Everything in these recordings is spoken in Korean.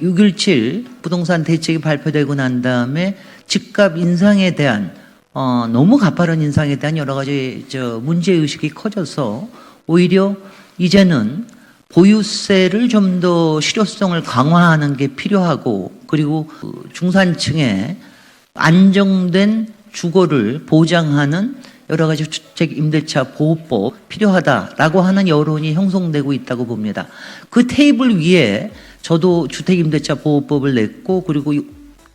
6.17 부동산 대책이 발표되고 난 다음에 집값 인상에 대한 너무 가파른 인상에 대한 여러 가지 문제의식이 커져서 오히려 이제는 보유세를 좀 더 실효성을 강화하는 게 필요하고, 그리고 중산층의 안정된 주거를 보장하는 여러 가지 주택 임대차 보호법 필요하다라고 하는 여론이 형성되고 있다고 봅니다. 그 테이블 위에 저도 주택 임대차 보호법을 냈고, 그리고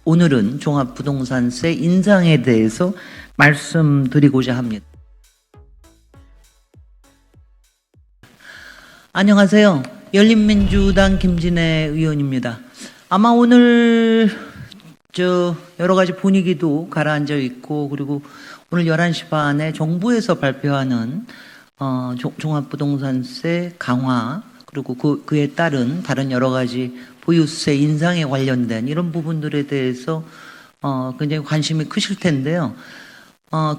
오늘은 종합부동산세 인상에 대해서 말씀드리고자 합니다. 안녕하세요. 열린민주당 김진애 의원입니다. 아마 오늘 여러 가지 분위기도 가라앉아 있고, 그리고 오늘 11시 반에 정부에서 발표하는 종합부동산세 강화, 그리고 그에 따른 다른 여러 가지 보유세 인상에 관련된 이런 부분들에 대해서 굉장히 관심이 크실 텐데요.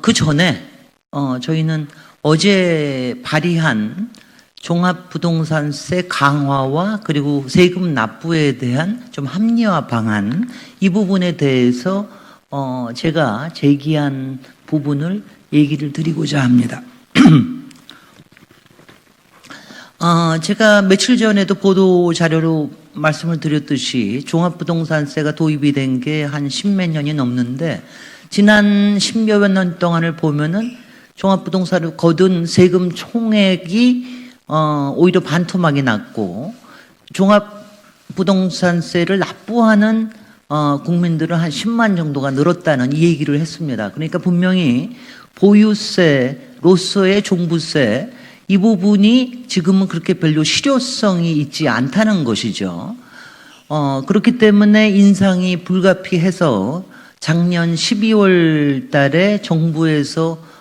그 전에 저희는 어제 발의한 종합부동산세 강화와 그리고 세금 납부에 대한 좀 합리화 방안, 이 부분에 대해서 제가 제기한 부분을 얘기를 드리고자 합니다. 제가 며칠 전에도 보도 자료로 말씀을 드렸듯이 종합부동산세가 도입이 된 게 한 10몇 년이 넘는데, 지난 10여 년 동안을 보면은 종합부동산을 거둔 세금 총액이 오히려 반토막이 났고, 종합부동산세를 납부하는 국민들은 한 10만 정도가 늘었다는 이 얘기를 했습니다. 그러니까 분명히 보유세로서의 종부세, 이 부분이 지금은 그렇게 별로 실효성이 있지 않다는 것이죠. 그렇기 때문에 인상이 불가피해서 작년 12월 달에 정부에서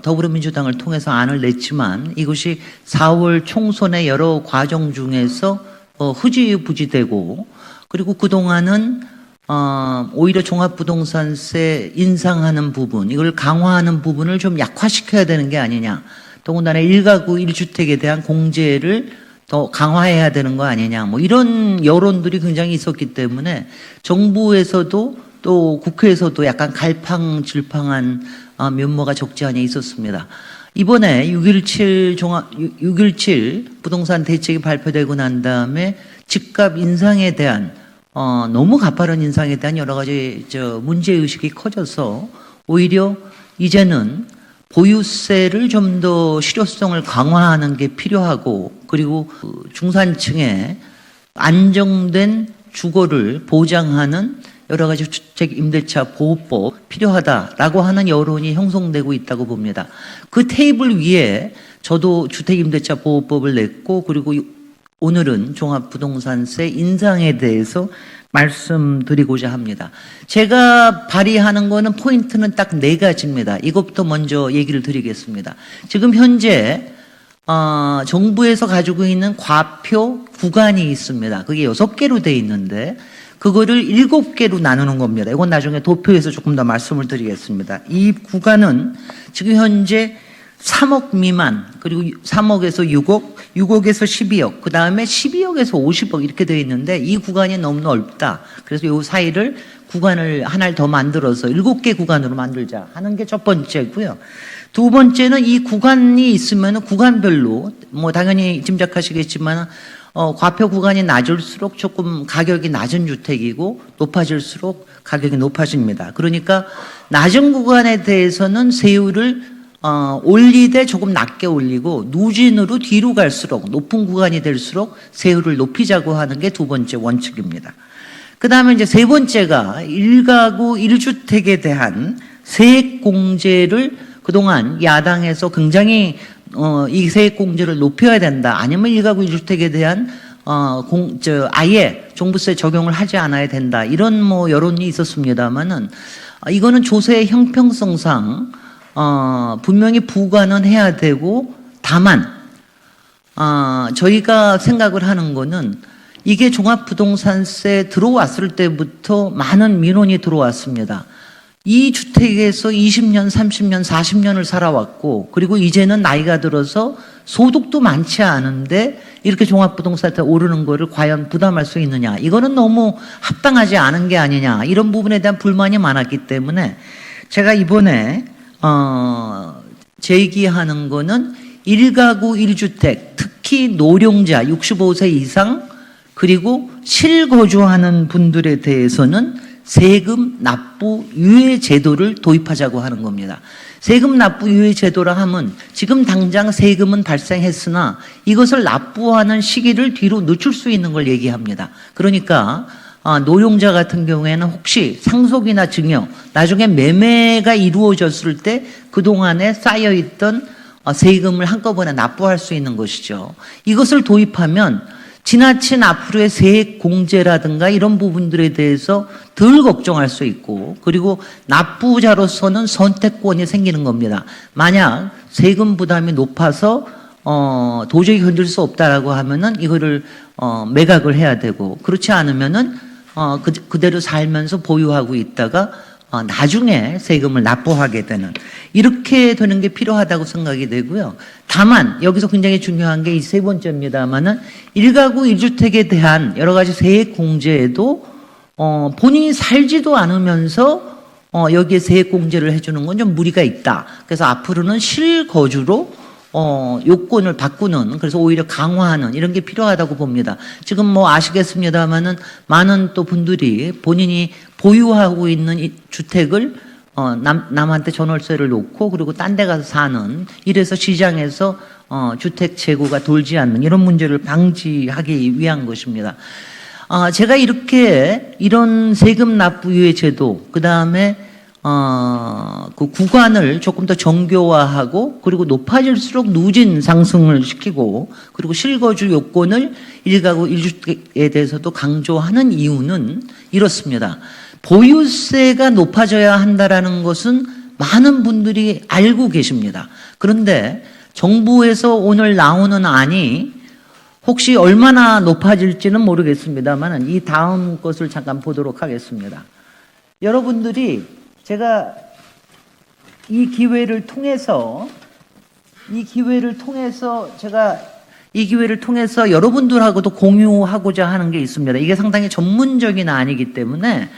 더불어민주당을 통해서 안을 냈지만, 이것이 4월 총선의 여러 과정 중에서 흐지부지되고, 그리고 그동안은 오히려 종합부동산세 인상하는 부분, 이걸 강화하는 부분을 좀 약화시켜야 되는 게 아니냐, 더군다나 1가구 1주택에 대한 공제를 더 강화해야 되는 거 아니냐, 뭐 이런 여론들이 굉장히 있었기 때문에 정부에서도 또 국회에서도 약간 갈팡질팡한 면모가 적지 않아 있었습니다. 이번에 6.17 부동산 대책이 발표되고 난 다음에 집값 인상에 대한 너무 가파른 인상에 대한 여러 가지 문제의식이 커져서 오히려 이제는 보유세를 좀 더 실효성을 강화하는 게 필요하고, 그리고 중산층의 안정된 주거를 보장하는 여러 가지 주택 임대차 보호법 필요하다라고 하는 여론이 형성되고 있다고 봅니다. 그 테이블 위에 저도 주택 임대차 보호법을 냈고, 그리고 오늘은 종합부동산세 인상에 대해서 말씀드리고자 합니다. 제가 발의하는 거는 포인트는 딱 4가지입니다. 이것부터 먼저 얘기를 드리겠습니다. 지금 현재 정부에서 가지고 있는 과표 구간이 있습니다. 그게 6개로 돼 있는데 그거를 7개로 나누는 겁니다. 이건 나중에 도표에서 조금 더 말씀을 드리겠습니다. 이 구간은 지금 현재 3억 미만, 그리고 3억에서 6억, 6억에서 12억, 그 다음에 12억에서 50억 이렇게 되어 있는데, 이 구간이 너무 넓다. 그래서 이 사이를 구간을 하나를 더 만들어서 7개 구간으로 만들자 하는 게 첫 번째고요. 두 번째는 이 구간이 있으면 구간별로, 뭐 당연히 짐작하시겠지만 과표 구간이 낮을수록 조금 가격이 낮은 주택이고, 높아질수록 가격이 높아집니다. 그러니까 낮은 구간에 대해서는 세율을 올리되 조금 낮게 올리고, 누진으로 뒤로 갈수록 높은 구간이 될수록 세율을 높이자고 하는 게 두 번째 원칙입니다. 그 다음에 이제 세 번째가 1가구 1주택에 대한 세액 공제를 그동안 야당에서 굉장히 이 세액 공제를 높여야 된다, 아니면 1가구 1주택에 대한 아예 종부세 적용을 하지 않아야 된다, 이런 뭐 여론이 있었습니다만은, 이거는 조세의 형평성상 분명히 부과는 해야 되고, 다만 저희가 생각을 하는 거는, 이게 종합부동산세 들어왔을 때부터 많은 민원이 들어왔습니다. 이 주택에서 20년, 30년, 40년을 살아왔고, 그리고 이제는 나이가 들어서 소득도 많지 않은데 이렇게 종합부동산세 오르는 거를 과연 부담할 수 있느냐. 이거는 너무 합당하지 않은 게 아니냐. 이런 부분에 대한 불만이 많았기 때문에 제가 이번에 제기하는 거는 1가구 1주택, 특히 노령자 65세 이상 그리고 실거주하는 분들에 대해서는 세금 납부 유예 제도를 도입하자고 하는 겁니다. 세금 납부 유예 제도라 하면 지금 당장 세금은 발생했으나 이것을 납부하는 시기를 뒤로 늦출 수 있는 걸 얘기합니다. 그러니까 노령자 같은 경우에는 혹시 상속이나 증여, 나중에 매매가 이루어졌을 때 그동안에 쌓여있던 세금을 한꺼번에 납부할 수 있는 것이죠. 이것을 도입하면 지나친 앞으로의 세액 공제라든가 이런 부분들에 대해서 덜 걱정할 수 있고, 그리고 납부자로서는 선택권이 생기는 겁니다. 만약 세금 부담이 높아서 도저히 견딜 수 없다라고 하면은 이거를 매각을 해야 되고, 그렇지 않으면은 그대로 살면서 보유하고 있다가 나중에 세금을 납부하게 되는, 이렇게 되는 게 필요하다고 생각이 되고요. 다만 여기서 굉장히 중요한 게 이 세 번째입니다만은 1가구 1주택에 대한 여러 가지 세액 공제에도 본인이 살지도 않으면서 여기에 세액 공제를 해주는 건 좀 무리가 있다. 그래서 앞으로는 실거주로 요건을 바꾸는, 그래서 오히려 강화하는 이런 게 필요하다고 봅니다. 지금 뭐 아시겠습니다만은 많은 또 분들이 본인이 보유하고 있는 이 주택을 남한테 전월세를 놓고 그리고 딴 데 가서 사는, 이래서 시장에서 주택 재고가 돌지 않는 이런 문제를 방지하기 위한 것입니다. 제가 이런 세금 납부 유예 제도, 그 다음에 그 구간을 조금 더 정교화하고 그리고 높아질수록 누진 상승을 시키고 그리고 실거주 요건을 1가구 1주택에 대해서도 강조하는 이유는 이렇습니다. 보유세가 높아져야 한다라는 것은 많은 분들이 알고 계십니다. 그런데 정부에서 오늘 나오는 안이 혹시 얼마나 높아질지는 모르겠습니다만 이 다음 것을 잠깐 보도록 하겠습니다. 여러분들이 제가 이 기회를 통해서 여러분들하고도 공유하고자 하는 게 있습니다. 이게 상당히 전문적인 안이기 때문에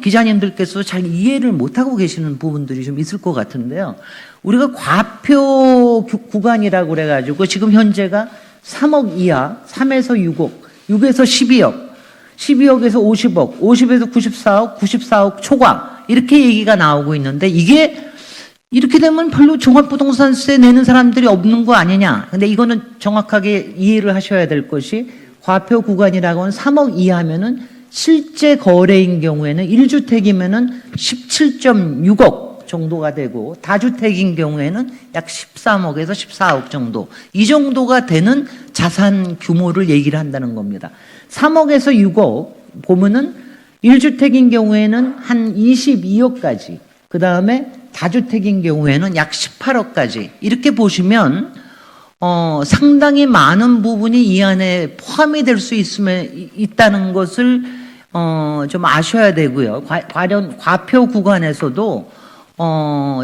기자님들께서 잘 이해를 못하고 계시는 부분들이 좀 있을 것 같은데요. 우리가 과표 구간이라고 그래가지고 지금 현재가 3억 이하, 3에서 6억, 6에서 12억, 12억에서 50억, 50에서 94억, 94억 초과 이렇게 얘기가 나오고 있는데, 이게 이렇게 되면 별로 종합부동산세 내는 사람들이 없는 거 아니냐. 근데 이거는 정확하게 이해를 하셔야 될 것이, 과표 구간이라고 하면 3억 이하면은 실제 거래인 경우에는 1주택이면은 17.6억 정도가 되고, 다주택인 경우에는 약 13억에서 14억 정도, 이 정도가 되는 자산 규모를 얘기를 한다는 겁니다. 3억에서 6억 보면은 1주택인 경우에는 한 22억까지, 그 다음에 다주택인 경우에는 약 18억까지, 이렇게 보시면 상당히 많은 부분이 이 안에 포함이 될 수 있다는 것을 좀 아셔야 되고요. 과표 구간에서도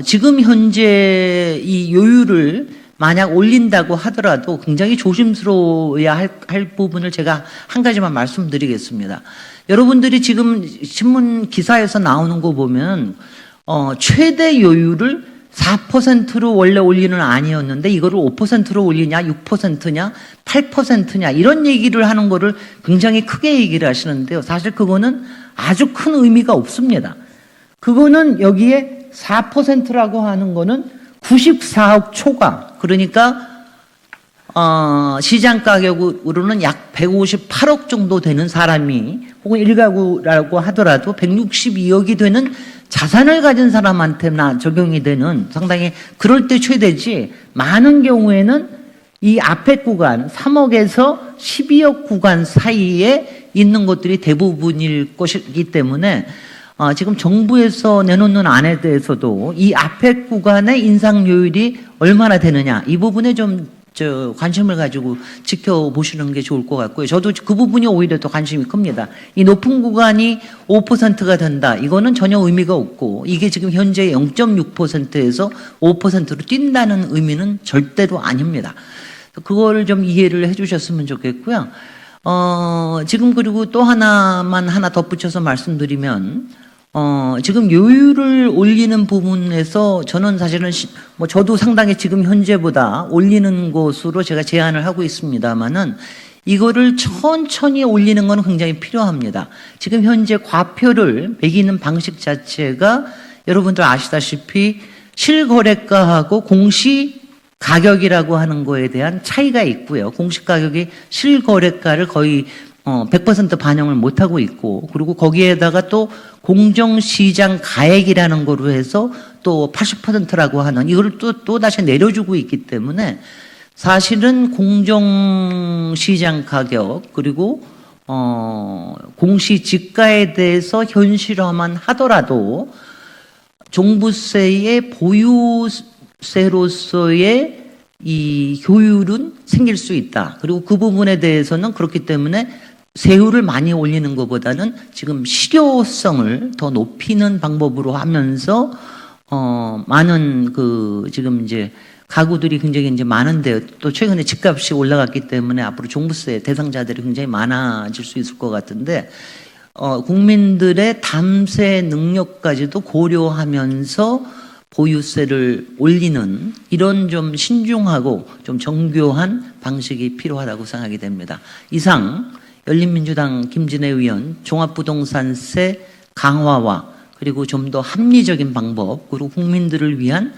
지금 현재 이 요율을 만약 올린다고 하더라도 굉장히 조심스러워야 할 부분을 제가 한 가지만 말씀드리겠습니다. 여러분들이 지금 신문 기사에서 나오는 거 보면 최대 요율을 4%로 원래 올리는 안이었는데 이거를 5%로 올리냐, 6%냐, 8%냐 이런 얘기를 하는 거를 굉장히 크게 얘기를 하시는데요. 사실 그거는 아주 큰 의미가 없습니다. 그거는 여기에 4%라고 하는 거는 94억 초과, 그러니까 시장 가격으로는 약 158억 정도 되는 사람이, 혹은 1가구라고 하더라도 162억이 되는 자산을 가진 사람한테나 적용이 되는 상당히 그럴 때 최대지, 많은 경우에는 이 앞에 구간 3억에서 12억 구간 사이에 있는 것들이 대부분일 것이기 때문에 지금 정부에서 내놓는 안에 대해서도 이 앞에 구간의 인상 요율이 얼마나 되느냐, 이 부분에 좀 관심을 가지고 지켜보시는 게 좋을 것 같고요. 저도 그 부분이 오히려 더 관심이 큽니다. 이 높은 구간이 5%가 된다, 이거는 전혀 의미가 없고, 이게 지금 현재 0.6%에서 5%로 뛴다는 의미는 절대로 아닙니다. 그걸 좀 이해를 해주셨으면 좋겠고요. 지금 그리고 또 하나 덧붙여서 말씀드리면, 지금 요율을 올리는 부분에서 저는 사실은 뭐 저도 상당히 지금 현재보다 올리는 것으로 제가 제안을 하고 있습니다만은 이거를 천천히 올리는 건 굉장히 필요합니다. 지금 현재 과표를 매기는 방식 자체가 여러분들 아시다시피 실거래가하고 공시 가격이라고 하는 거에 대한 차이가 있고요. 공시 가격이 실거래가를 거의 100% 반영을 못하고 있고, 그리고 거기에다가 또 공정시장 가액이라는 거로 해서 또 80%라고 하는 이걸 또 다시 내려주고 있기 때문에 사실은 공정시장 가격 그리고 공시지가에 대해서 현실화만 하더라도 종부세의 보유세로서의 이 효율은 생길 수 있다. 그리고 그 부분에 대해서는 그렇기 때문에 세율을 많이 올리는 것보다는 지금 실효성을 더 높이는 방법으로 하면서 많은 지금 이제 가구들이 굉장히 이제 많은데 또 최근에 집값이 올라갔기 때문에 앞으로 종부세 대상자들이 굉장히 많아질 수 있을 것 같은데 국민들의 담세 능력까지도 고려하면서 보유세를 올리는 이런 좀 신중하고 좀 정교한 방식이 필요하다고 생각이 됩니다. 이상 열린민주당 김진애 의원 종합부동산세 강화와 그리고 좀 더 합리적인 방법 그리고 국민들을 위한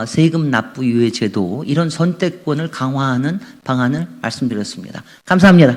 세금 납부 유예 제도 이런 선택권을 강화하는 방안을 말씀드렸습니다. 감사합니다.